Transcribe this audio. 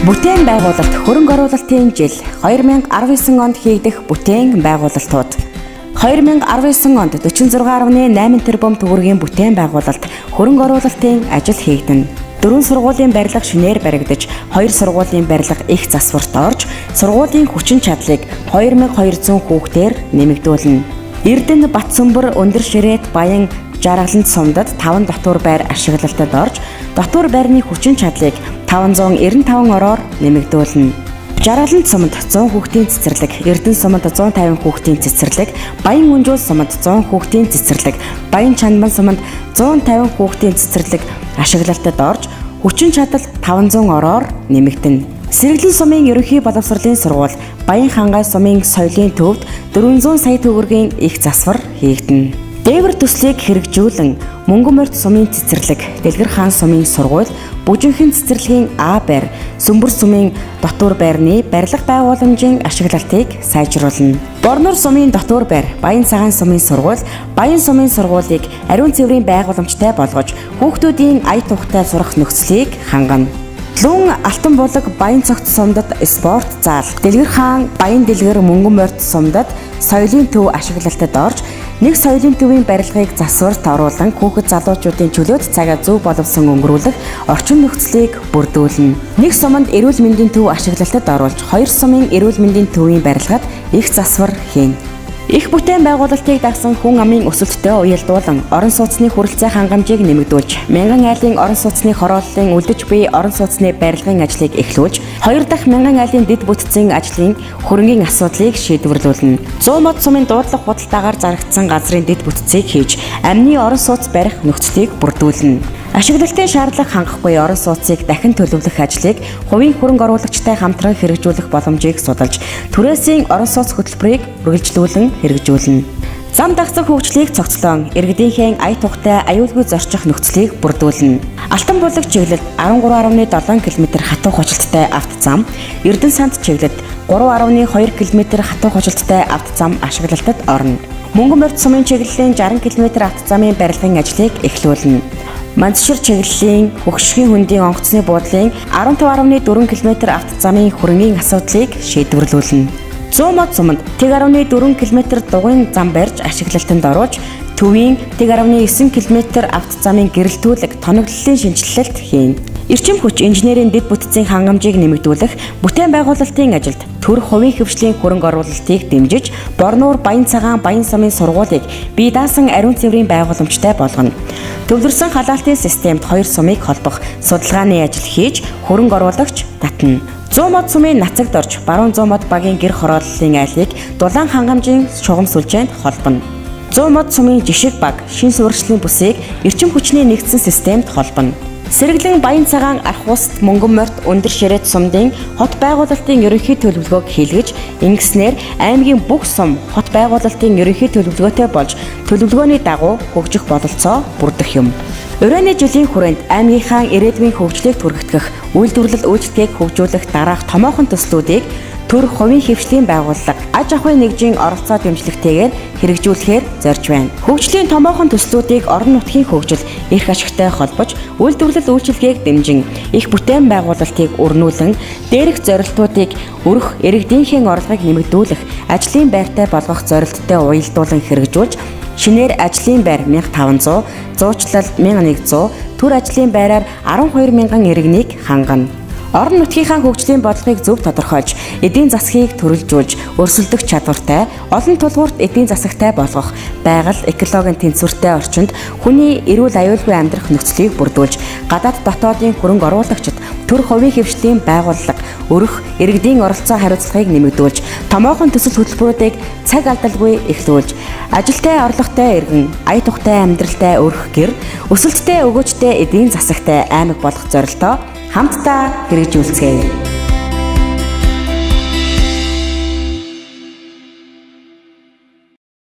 Бүтээн байгуулалт хөрөнгө оруулалтын жил 2019 онд хийгдэх бүтээн байгуулалтууд 2019 онд 46.8 тэрбум төгрөгийн бүтээн байгуулалт хөрөнгө оруулалтын ажил хийгдэнэ. 4 сургуулийн барилга шинээр баригдаж, 2 сургуулийн барилга их засварт орж, сургуулийн хүчин чадлыг 2200 хүүхдээр нэмэгдүүлнэ. Эрдэнэ, Батсөмбөр, Өндөр Ширээт, Баян, Жаргаланд сумдад 5 дотуур байр ашиглалтад орж, дотуур байрны хүчин чадлыг 595 ороор нэмэгдүүлнэ. Жаргаланд сумд 100 хүүхдийн цэцэрлэг, Эрдэнэ сумд 150 хүүхдийн цэцэрлэг, Баян Өнжүүл сумд 100 хүүхдийн цэцэрлэг, Баян Чанбан сумд 150 хүүхдийн цэцэрлэг ашиглалтад орж, хүчин чадал 500 ороор нэмэгдэнэ. Сэргэлэн сумын ерөнхий боловсролын сургууль, Баян Хангай сумын соёлын төвд 400 сая төгрөгийн их засвар хийгдэнэ. Дээвэр төслийг хэрэгжүүлэн Мөнгөн морьт сумын цэцэрлэг, Дэлгэр хаан сумын сургууль, Бүжинхэн цэцэрлэгийн А байр, Сөмбөр сумын дотуур байрны барилга байгууламжийн ашиглалтыг сайжруулна. Борнуур сумын дотуур байр, Баян цагаан сумын сургууль, Баян сумын сургуулийг ариун цэврийн байгууламжтай болгож, хүүхдүүдийн ая тухтай сурах нөхцөлийг хангана. Лүн Алтан булаг Баян цогц сумдад спорт зал, Дэлгэр хаан Баян дэлгэр Мөнгөн морьт сумдад соёлын төв ашиглалтад орж, нэг соёлын төвийн барилгыг засварт оруулан хүүхэд залуучуудын чөлөөт цагаа зөв боловсон өнгөрүүлэх орчин нөхцөлийг бүрдүүлнэ. Нэг суманд эрүүл мэндийн төв ашиглалтад оруулж, 2 сумын эрүүл мэндийн төвийн барилгад их засвар хийнэ. Их бүтээн байгуулалтыг дагсан хүн амын өсөлттэй уялдуулан орон сууцны хүрэлцээ хангамжийг нэмэгдүүлж, мянган айлын орон сууцны хорооллын үлдэж буй орон сууцны барилгын ажлыг эхлүүлж, 2 дахь мянган айлын дэд бүтцийн ажлын хөрөнгийн асуудлыг шийдвэрлүүлнэ. 100 мод сумын дуудлага худалдаагаар зарагдсан газрын дэд бүтцийг хийж, амны орон сууц барих нөхцөлийг бүрдүүлнэ. Ашиглалтын шаардлага хангахгүй орон сууцыг дахин төлөвлөх ажлыг хувийн хөрөнгө оруулагчтай хамтран хэрэгжүүлэх боломжийг судалж, түрээсийн орон сууц хөтөлбөрийг үргэлжлүүлэн хэрэгжүүлнэ. Зам дагсах хөгжлийг цогцлон, иргэдийнхээ ая тухтай аюулгүй зорчих нөхцөлийг бүрдүүлнэ. Алтан булаг чиглэлд 13.7 км хатуу хожолттой автозам, Эрдэнэ санд чиглэлд 3.2 км хатуу хожолттой автозам ашиглалтад орно. Мөнгөн морьт сумын чиглэлийн 60 км автозамын барилгын ажлыг эхлүүлнэ. Мандшир чиглэлийн хөгшгийн хөндийн онгоцны буудлын 15.4 км автозамын хөрөнгийн асуудлыг шийдвэрлүүлнэ. 100 мод суманд 1.4 км дугуйн зам барьж ашиглалтанд оруулж, төвийн 1.9 км автозамын гэрэлтүүлэг, тоноглолын шинжилэлт хийнэ. Эрчим хүч инженерийн дэд бүтцийн хангамжийг нэмэгдүүлэх, бүтээн байгуулалтын ажилд төр хувийн хөвшлийн хөрөнгө оруулалтыг дэмжиж, Борнуур, Баян цагаан, Баян сумын сургуулийг бие даасан ариун цэврийн байгууламжтай болгоно. Төвлөрсөн халаалтын системд 2 сумыг холбох судалгааны ажил хийж, хөрөнгө оруулагч татна. 100 мод сумын нацагд орж, баруун 100 мод багийн гэр хорооллын айлыг дулаан хангамжийн шугам сүлжээнд холбоно. 100 мод сумын жишг баг, шин суурьшлийн бүсийг эрчим хүчний нэгдсэн системд холбоно. Сэргэлэн Баян цагаан арх уст Мөнгөн морьт Өндөр Ширээт сумдын хот байгуулалтын ерөнхий төлөвлөгөөг хийлгэж, ингэснээр аймгийн бүх сум хот байгуулалтын ерөнхий төлөвлөгөөтэй болж, төлөвлөгөөний дагуу хөгжих бололцоо бүрдэх юм. Урайны жилийн хүрээнд аймгийнхаа ирээдүйн хөгжлийг түргэгдэх, үйлдвэрлэл үйлчлэгийг хөгжүүлэх дараах томоохон төслүүдийг төр хувийн хөвшлийн байгууллага, аж ахуйн нэгжийн оролцоо дэмжлэгтэйгээр хэрэгжүүлэхээр зорж байна. Хөгжлийн томоохон төслүүдийг орон нутгийн хөгжил, эрх ашигтай холбож, үйлдвэрлэл үйлчилгээг дэмжин, их бүтээн байгуулалтыг өрнүүлэн, дээрх зорилтуудыг өргөх, иргэдийнхээ орлогыг нэмэгдүүлэх, ажлын байртай болгох зорилттой уялдуулан хэрэгжүүлж, шинээр ажлын байр 1500, зуучлал 1100, төр ажлын байраар 12 мянган иргэнийг хангана. Орон нутгийнхаа хөгжлийн бодлогыг зөв тодорхойлж, эдийн засгийг төрөлжүүлж, өрсөлдөх чадвартай, олон тулгуурт эдийн засагтай болгох, байгаль, экологийн тэнцвэртэй орчинд хүний эрүүл аюулгүй амьдрах нөхцөлийг бүрдүүлж, гадаад дотоодын хөрөнгө оруулагчид төр хувийн хөвшлийн байгууллага, өрөх, иргэдийн оролцоо хариуцлагыг нэмэгдүүлж, томоохон төсөл хөтөлбөрүүдийг цаг алдалгүй эхлүүлж, ажилтай орлоготой иргэн, ая тухтай амьдралтай өрх гэр, өсөлттэй өгөөжтэй эдийн засагтай аймаг болох зорилтоо хамтдаа хэрэгжүүлцгээе.